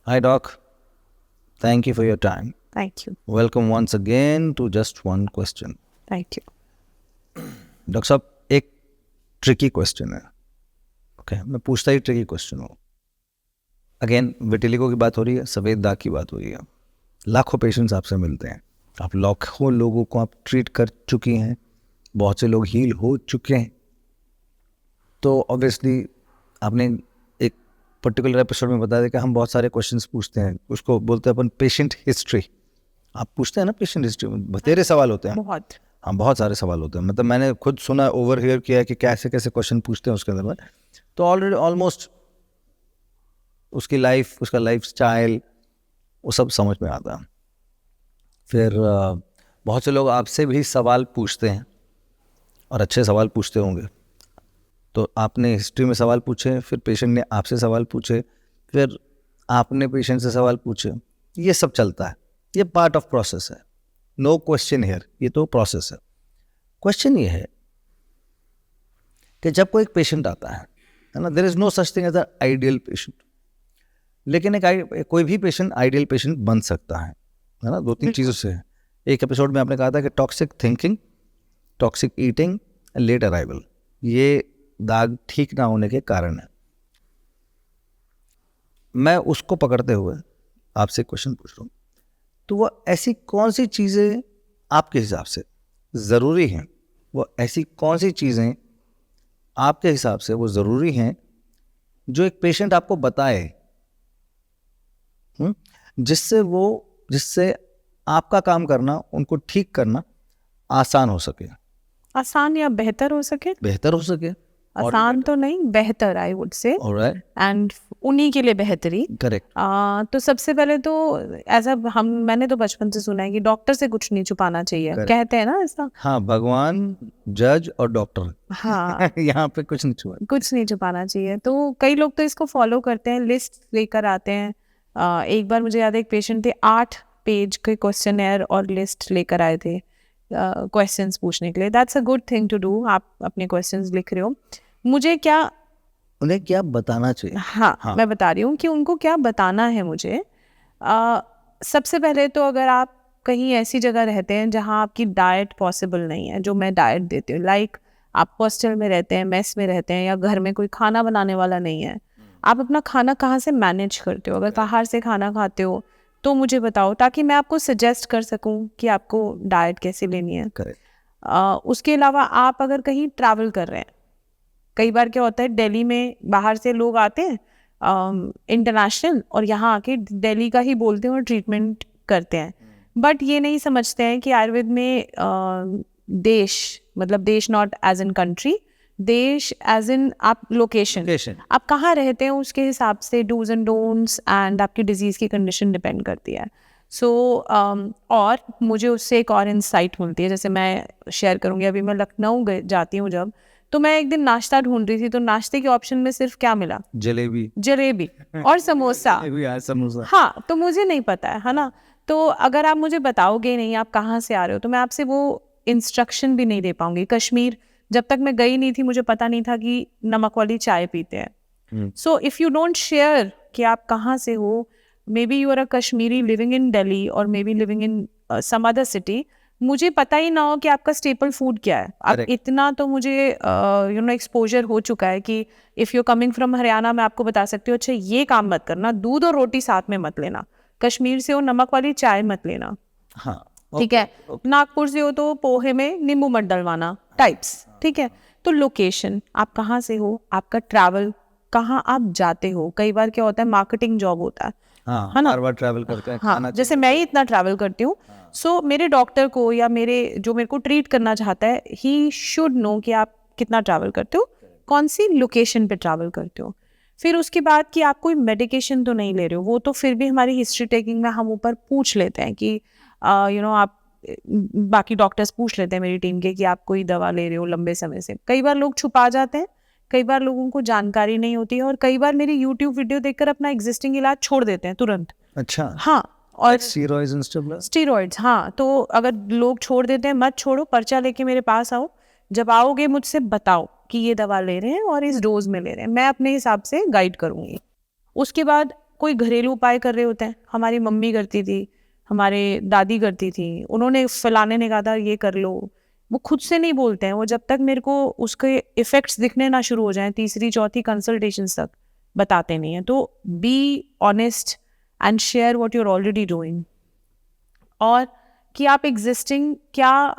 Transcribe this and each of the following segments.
Hi, Doc. Thank you for your time. Thank you. Welcome once again to Just One Question. Thank you. Doctor साहब, एक tricky question है. Okay, मैं पूछता ही tricky question हूँ. Again vitiligo की बात हो रही है, सफ़ेद दाग की बात हो रही है. लाखों पेशेंट्स आपसे मिलते हैं, आप लाखों लोगों को आप ट्रीट कर चुकी हैं, बहुत से लोग हील हो चुके हैं. तो ऑब्वियसली आपने एक पर्टिकुलर एपिसोड में बताया कि हम बहुत सारे क्वेश्चंस पूछते हैं, उसको बोलते हैं अपन पेशेंट हिस्ट्री. आप पूछते हैं ना पेशेंट हिस्ट्री में, बतेरे सवाल होते हैं. बहुत. हाँ, बहुत सारे सवाल होते हैं. मतलब मैंने खुद सुना, ओवर हियर किया है कि कैसे कैसे क्वेश्चन पूछते हैं उसके अंदर में. तो ऑलरेडी ऑलमोस्ट उसकी लाइफ, उसका लाइफ स्टाइल, वो सब समझ में आता है. फिर बहुत से लोग आपसे भी सवाल पूछते हैं और अच्छे सवाल पूछते होंगे. तो आपने हिस्ट्री में सवाल पूछे, फिर पेशेंट ने आपसे सवाल पूछे, फिर आपने पेशेंट से सवाल पूछे. ये सब चलता है, ये पार्ट ऑफ प्रोसेस है. नो क्वेश्चन हियर, ये तो प्रोसेस है. क्वेश्चन ये है कि जब कोई एक पेशेंट आता है ना, there is no such thing as a ideal patient. लेकिन कोई भी पेशेंट आइडियल पेशेंट बन सकता है ना, दो तीन चीज़ों से. एक एपिसोड में आपने कहा था कि toxic thinking, toxic eating, late arrival, ये दाग ठीक ना होने के कारण है. मैं उसको पकड़ते हुए आपसे क्वेश्चन पूछ रहा हूँ. तो वो ऐसी कौन सी चीज़ें आपके हिसाब से ज़रूरी हैं, वो ऐसी कौन सी चीज़ें आपके हिसाब से वो ज़रूरी हैं जो एक पेशेंट आपको बताए, जिससे आपका काम करना, उनको ठीक करना आसान हो सके. आसान या बेहतर हो सके. बेहतर हो सके. आसान तो नहीं, बेहतर I would say. Alright. And उन्हीं के लिए बेहतरी. करेक्ट. तो सबसे पहले तो मैंने तो बचपन से सुना है कि डॉक्टर से कुछ नहीं छुपाना चाहिए. Correct. कहते हैं ना ऐसा. हाँ, भगवान, जज और डॉक्टर. हाँ. यहाँ पे कुछ नहीं छुपा, कुछ नहीं छुपाना चाहिए. तो कई लोग तो इसको फॉलो करते हैं, लिस्ट लेकर आते हैं. एक बार मुझे याद है, एक पेशेंट थे, 8 पेज के क्वेश्चनर और लिस्ट लेकर आए थे क्वेश्चंस पूछने के लिए. That's a good thing to do. आप अपने क्वेश्चंस लिख रहे हो, मुझे क्या, उन्हें क्या बताना चाहिए. हाँ. मैं बता रही हूँ कि उनको क्या बताना है मुझे. सबसे पहले तो अगर आप कहीं ऐसी जगह रहते हैं जहाँ आपकी डाइट पॉसिबल नहीं है, जो मैं डाइट देती हूँ, लाइक आप हॉस्टल में रहते हैं, मेस में रहते हैं, या घर में कोई खाना बनाने वाला नहीं है, आप अपना खाना कहाँ से मैनेज करते हो? अगर बाहर से खाना खाते हो तो मुझे बताओ, ताकि मैं आपको सजेस्ट कर सकूं कि आपको डाइट कैसे लेनी है. उसके अलावा आप अगर कहीं ट्रैवल कर रहे हैं, कई बार क्या होता है, दिल्ली में बाहर से लोग आते हैं इंटरनेशनल, और यहाँ आके दिल्ली का ही बोलते हैं और ट्रीटमेंट करते हैं. बट ये नहीं समझते हैं कि आयुर्वेद में देश, मतलब देश नॉट एज इन कंट्री, देश एज इन आप लोकेशन, आप कहाँ रहते हैं उसके हिसाब से डूज एंड डोंट्स एंड आपकी डिजीज़ की कंडीशन डिपेंड करती है. सो और मुझे उससे एक और इंसाइट मिलती है. जैसे मैं शेयर करूँगी, अभी मैं लखनऊ जाती हूँ जब, तो मैं एक दिन नाश्ता ढूंढ रही थी, तो नाश्ते के ऑप्शन में सिर्फ क्या मिला? जलेबी और समोसा. हाँ, तो मुझे नहीं पता है ना. तो अगर आप मुझे बताओगे नहीं आप कहाँ से आ रहे हो, तो मैं आपसे वो इंस्ट्रक्शन भी नहीं दे पाऊंगी. कश्मीर जब तक मैं गई नहीं थी, मुझे पता नहीं था कि नमक वाली चाय पीते हैं. So if you don't share कि आप कहाँ से हो, may be you are a Kashmiri living in Delhi और may be living in some other city, मुझे पता ही ना हो कि आपका स्टेपल फूड क्या है. अब इतना तो मुझे एक्सपोजर हो चुका है कि if you coming from Haryana, मैं आपको बता सकती हूँ, अच्छा ये काम मत करना, दूध और रोटी साथ में मत लेना. कश्मीर से हो, नमक वाली चाय मत लेना. हाँ, ठीक है. नागपुर से हो तो पोहे में नींबू मत डलवाना, टाइप्स. ठीक है. तो लोकेशन, आप कहाँ से हो, आपका ट्रैवल, कहाँ आप जाते हो. कई बार क्या होता है, मार्केटिंग जॉब होता है, है ना, बार ट्रैवल करते हैं. हाँ, जैसे मैं ही इतना ट्रैवल करती हूँ. सो मेरे डॉक्टर को या मेरे को ट्रीट करना चाहता है, ही शुड नो कि आप कितना ट्रैवल करते हो, कौन सी लोकेशन पे ट्रैवल करते हो. फिर उसके बाद कि आप कोई मेडिकेशन तो नहीं ले रहे हो, वो तो फिर भी हमारी हिस्ट्री टेकिंग में हम ऊपर पूछ लेते हैं कि आप, बाकी डॉक्टर्स पूछ लेते हैं मेरी टीम के कि आप कोई दवा ले रहे हो लंबे समय से. कई बार लोग छुपा जाते हैं, कई बार लोगों को जानकारी नहीं होती है, और कई बार मेरी यूट्यूब वीडियो देखकर अपना एग्जिस्टिंग इलाज छोड़ देते हैं तुरंत. अच्छा. हाँ, और स्टीरॉइड्स. हाँ. तो अगर लोग छोड़ देते हैं, मत छोड़ो, पर्चा लेके मेरे पास आओ. जब आओगे मुझसे बताओ कि ये दवा ले रहे हैं और इस डोज में ले रहे हैं, मैं अपने हिसाब से गाइड करूँगी. उसके बाद कोई घरेलू उपाय कर रहे होते हैं, हमारी मम्मी करती थी, हमारे दादी करती थी, उन्होंने फलाने ने कहा था ये कर लो, वो खुद से नहीं बोलते हैं, वो जब तक मेरे को उसके इफेक्ट्स दिखने ना शुरू हो जाएं, तीसरी चौथी कंसल्टेशन तक बताते नहीं हैं. तो be honest and share what you are already doing. और कि आप एग्जिस्टिंग क्या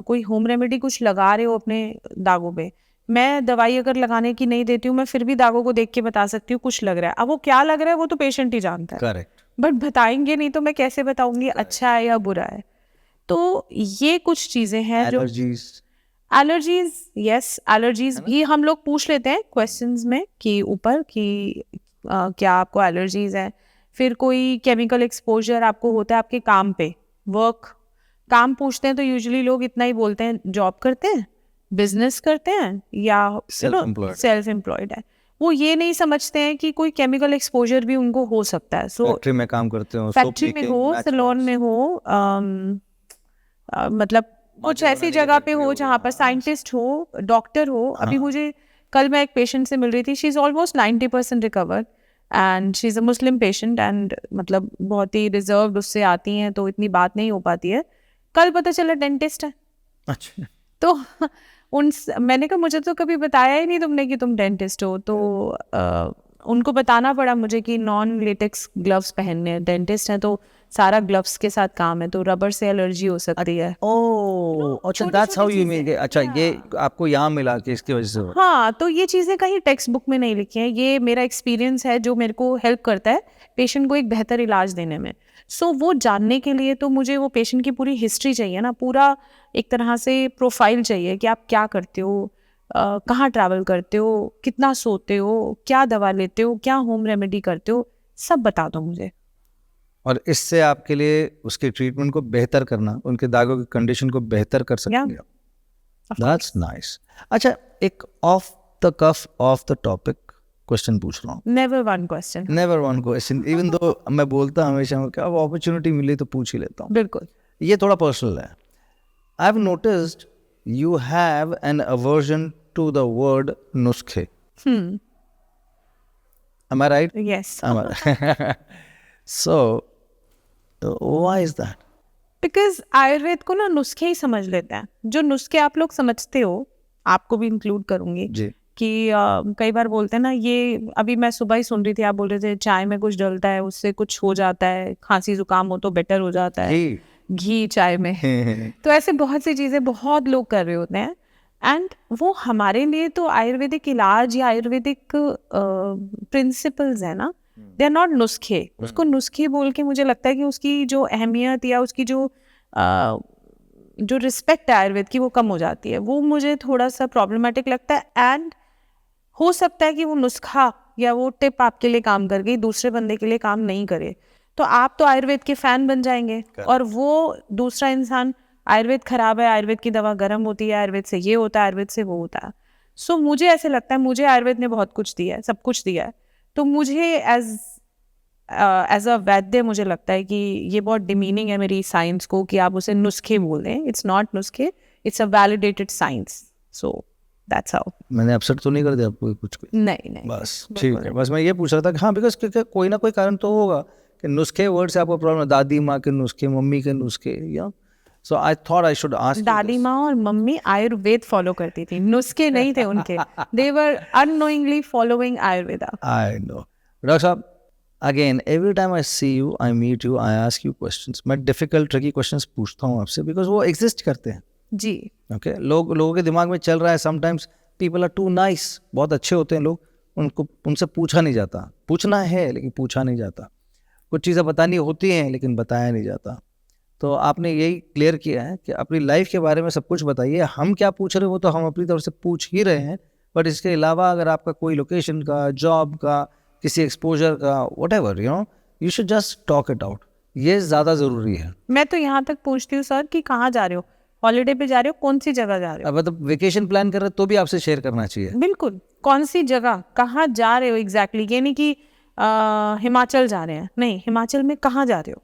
कोई होम रेमेडी कुछ लगा रहे हो अपने दागों पे. मैं दवाई अगर लगाने की नहीं देती हूँ, मैं फिर भी दागों को देख के बता सकती हूँ कुछ लग रहा है. अब वो क्या लग रहा है वो तो पेशेंट ही जानता है, करेक्ट. बट बताएंगे नहीं तो मैं कैसे बताऊंगी अच्छा है या बुरा है. तो ये कुछ चीजें हैं जो एलर्जीज. यस, एलर्जीज भी हम लोग पूछ लेते हैं क्वेश्चंस में कि ऊपर कि क्या आपको एलर्जीज है. फिर कोई केमिकल एक्सपोजर आपको होता है आपके काम पे, वर्क काम पूछते हैं तो यूजुअली लोग इतना ही बोलते हैं जॉब करते हैं, बिजनेस करते हैं या सेल्फ एम्प्लॉयड है. वो ये नहीं समझते हैं कि कोई केमिकल एक्सपोजर भी उनको हो सकता है. सो फैक्ट्री में काम करते हो, फैक्ट्री में हो, सैलून में हो, मतलब कुछ ऐसी जगह पे हो जहाँ पर साइंटिस्ट हो, डॉक्टर हो. अभी मुझे कल मैं एक पेशेंट से मिल रही थी, she is almost 90% recovered and she is a Muslim patient and मतलब बहुत ही रिजर्व्ड उससे आती हैं तो इतनी बात नहीं हो पाती है. कल पता चला डेंटिस्ट है. अच्छा. तो मैंने कहा मुझे तो कभी बताया ही नहीं तुमने कि तुम डेंटिस्ट हो. तो उनको बताना पड़ा मुझे कि नॉन लेटेक्स ग्लव्स पहनने हैं, डेंटिस्ट हैं तो सारा ग्लव्स के साथ काम है, तो रबर से एलर्जी हो सकती है. ओह अच्छा, दैट्स हाउ यू मेक. अच्छा, ये आपको यहाँ मिला कि इसकी वजह से हो. हाँ, तो ये चीज़ें कहीं टेक्स्ट बुक में नहीं लिखी हैं, ये मेरा एक्सपीरियंस है जो मेरे को हेल्प करता है पेशेंट को एक बेहतर इलाज देने में. सो वो जानने के लिए तो मुझे वो पेशेंट की पूरी हिस्ट्री चाहिए ना, पूरा एक तरह से प्रोफाइल चाहिए कि आप क्या करते हो, कहाँ ट्रैवल करते हो, कितना सोते हो, क्या दवा लेते हो, क्या होम रेमेडी करते हो, सब बता दो मुझे. और इससे आपके लिए उसके ट्रीटमेंट को बेहतर करना, उनके दागों की कंडीशन को बेहतर कर सकते हैं. That's nice. अच्छा, एक off the cuff off the topic question पूछ रहा हूँ. Never won question. Even though मैं बोलता हमेशा हूँ कि अब अपॉर्चुनिटी मिली तो पूछ ही लेता हूँ. बिल्कुल. ये थोड़ा पर्सनल है. I have noticed you have an aversion to the word nuskhe. Am I right? Yes. So why is that? Because Ayurveda को ना नुस्खे ही समझ लेते हैं. जो नुस्खे आप लोग समझते हो, आपको भी इंक्लूड करूंगी जी. कि कई बार बोलते हैं ना, ये अभी मैं सुबह ही सुन रही थी, आप बोल रहे थे चाय में कुछ डलता है उससे कुछ हो जाता है, खांसी जुकाम हो तो बेटर हो जाता है, घी चाय में. तो ऐसे बहुत सी चीज़ें बहुत लोग कर रहे होते हैं एंड वो हमारे लिए तो आयुर्वेदिक इलाज या आयुर्वेदिक प्रिंसिपल्स है ना, दे आर नॉट नुस्खे. उसको नुस्खे बोल के मुझे लगता है कि उसकी जो अहमियत या उसकी जो रिस्पेक्ट है आयुर्वेद की वो कम हो जाती है. वो मुझे थोड़ा सा प्रॉब्लमेटिक लगता है. एंड हो सकता है कि वो नुस्खा या वो टिप आपके लिए काम कर गई, दूसरे बंदे के लिए काम नहीं करे, तो आप तो आयुर्वेद के फैन बन जाएंगे और वो दूसरा इंसान आयुर्वेद खराब है, आयुर्वेद की दवा गर्म होती है, आयुर्वेद से ये होता है, आयुर्वेद से वो होता है. सो मुझे ऐसे लगता है मुझे आयुर्वेद ने बहुत कुछ दिया है, सब कुछ दिया है. तो मुझे एज अ वैद्य मुझे लगता है कि ये बहुत डिमीनिंग है मेरी साइंस को कि आप उसे नुस्खे बोल दें. इट्स नॉट नुस्खे, it's a validated science. So that's how. मैंने अपसेट तो नहीं कर दिया आपको कुछ? नहीं. बस ठीक है. बस मैं ये पूछ रहा था कि हाँ, बिकॉज कोई ना कोई कारण तो होगा कि नुस्खे वर्ड से आपको प्रॉब्लम है. दादी माँ के नुस्खे, मम्मी के नुस्खे, या so I thought I should ask. दादी माँ और मम्मी आयुर्वेद फॉलो करती थी, नुस्खे नहीं थे उनके. They were unknowingly following Ayurveda. I know. Doctor साहब, again every time I see you, I meet you, I ask you questions. मैं डिफिकल्ट ट्रिकी क्वेश्चंस पूछता हूँ आपसे बिकॉज वो एग्जिस्ट करते हैं. जी. ओके. लोगों के दिमाग में चल रहा है sometimes people are too nice. बहुत अच्छे होते हैं लोग, उनसे पूछा नहीं जाता. पूछना है लेकिन पूछा नहीं जाता. कुछ चीज़ें बतानी होती हैं लेकिन बताया नहीं जाता. तो आपने यही क्लियर किया है कि अपनी लाइफ के बारे में सब कुछ बताइए. हम क्या पूछ रहे हो तो हम अपनी तरफ से पूछ ही रहे हैं, बट इसके अलावा अगर आपका कोई लोकेशन का, जॉब का, किसी एक्सपोजर का, whatever, you should just talk it out. ये ज़्यादा ज़रूरी है. मैं तो यहाँ तक पूछती हूँ सर कि कहाँ जा रहे हो, हॉलीडे पे जा रहे हो, कौन सी जगह जा रहे हो. अब मतलब वेकेशन प्लान कर रहे हो तो भी आपसे शेयर करना चाहिए. बिल्कुल. कौन सी जगह, कहाँ जा रहे हो एग्जैक्टली. ये नहीं कि हिमाचल जा रहे हैं, नहीं, हिमाचल में कहाँ जा रहे हो,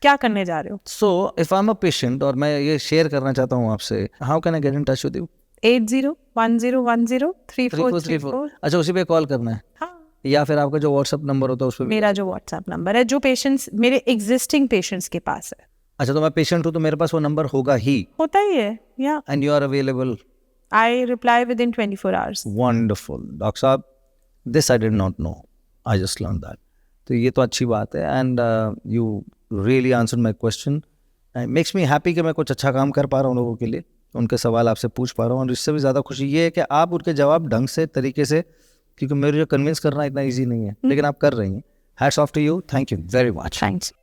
क्या करने जा रहे हो. So if I am a patient और मैं ये शेयर करना चाहता हूँ आपसे, how can I get in touch with you? 8010103434. अच्छा, उसी पे कॉल करना है. हाँ. या फिर आपका जो व्हाट्सएप नंबर होता है उस पर? मेरा जो व्हाट्सएप नंबर है, जो पेशेंट्स मेरे एग्जिस्टिंग पेशेंट्स के पास है। अच्छा, तो मैं पेशेंट हूँ तो मेरे पास वो नंबर होगा ही, होता ही है, या and you are available? I reply within 24 hours. Wonderful doctor साहब, this I did not know, I just learn that. तो ये तो अच्छी बात है, and you really answer my question, makes me happy कि मैं कुछ अच्छा काम कर पा रहा हूँ लोगों के लिए, उनके सवाल आपसे पूछ पा रहा हूँ, और इससे भी ज़्यादा खुशी ये है कि आप उनके जवाब ढंग से, तरीके से, क्योंकि मेरे जो कन्विंस करना इतना ईजी नहीं है, लेकिन आप कर रही हैं। Hats off to you, thank you very much. Thanks.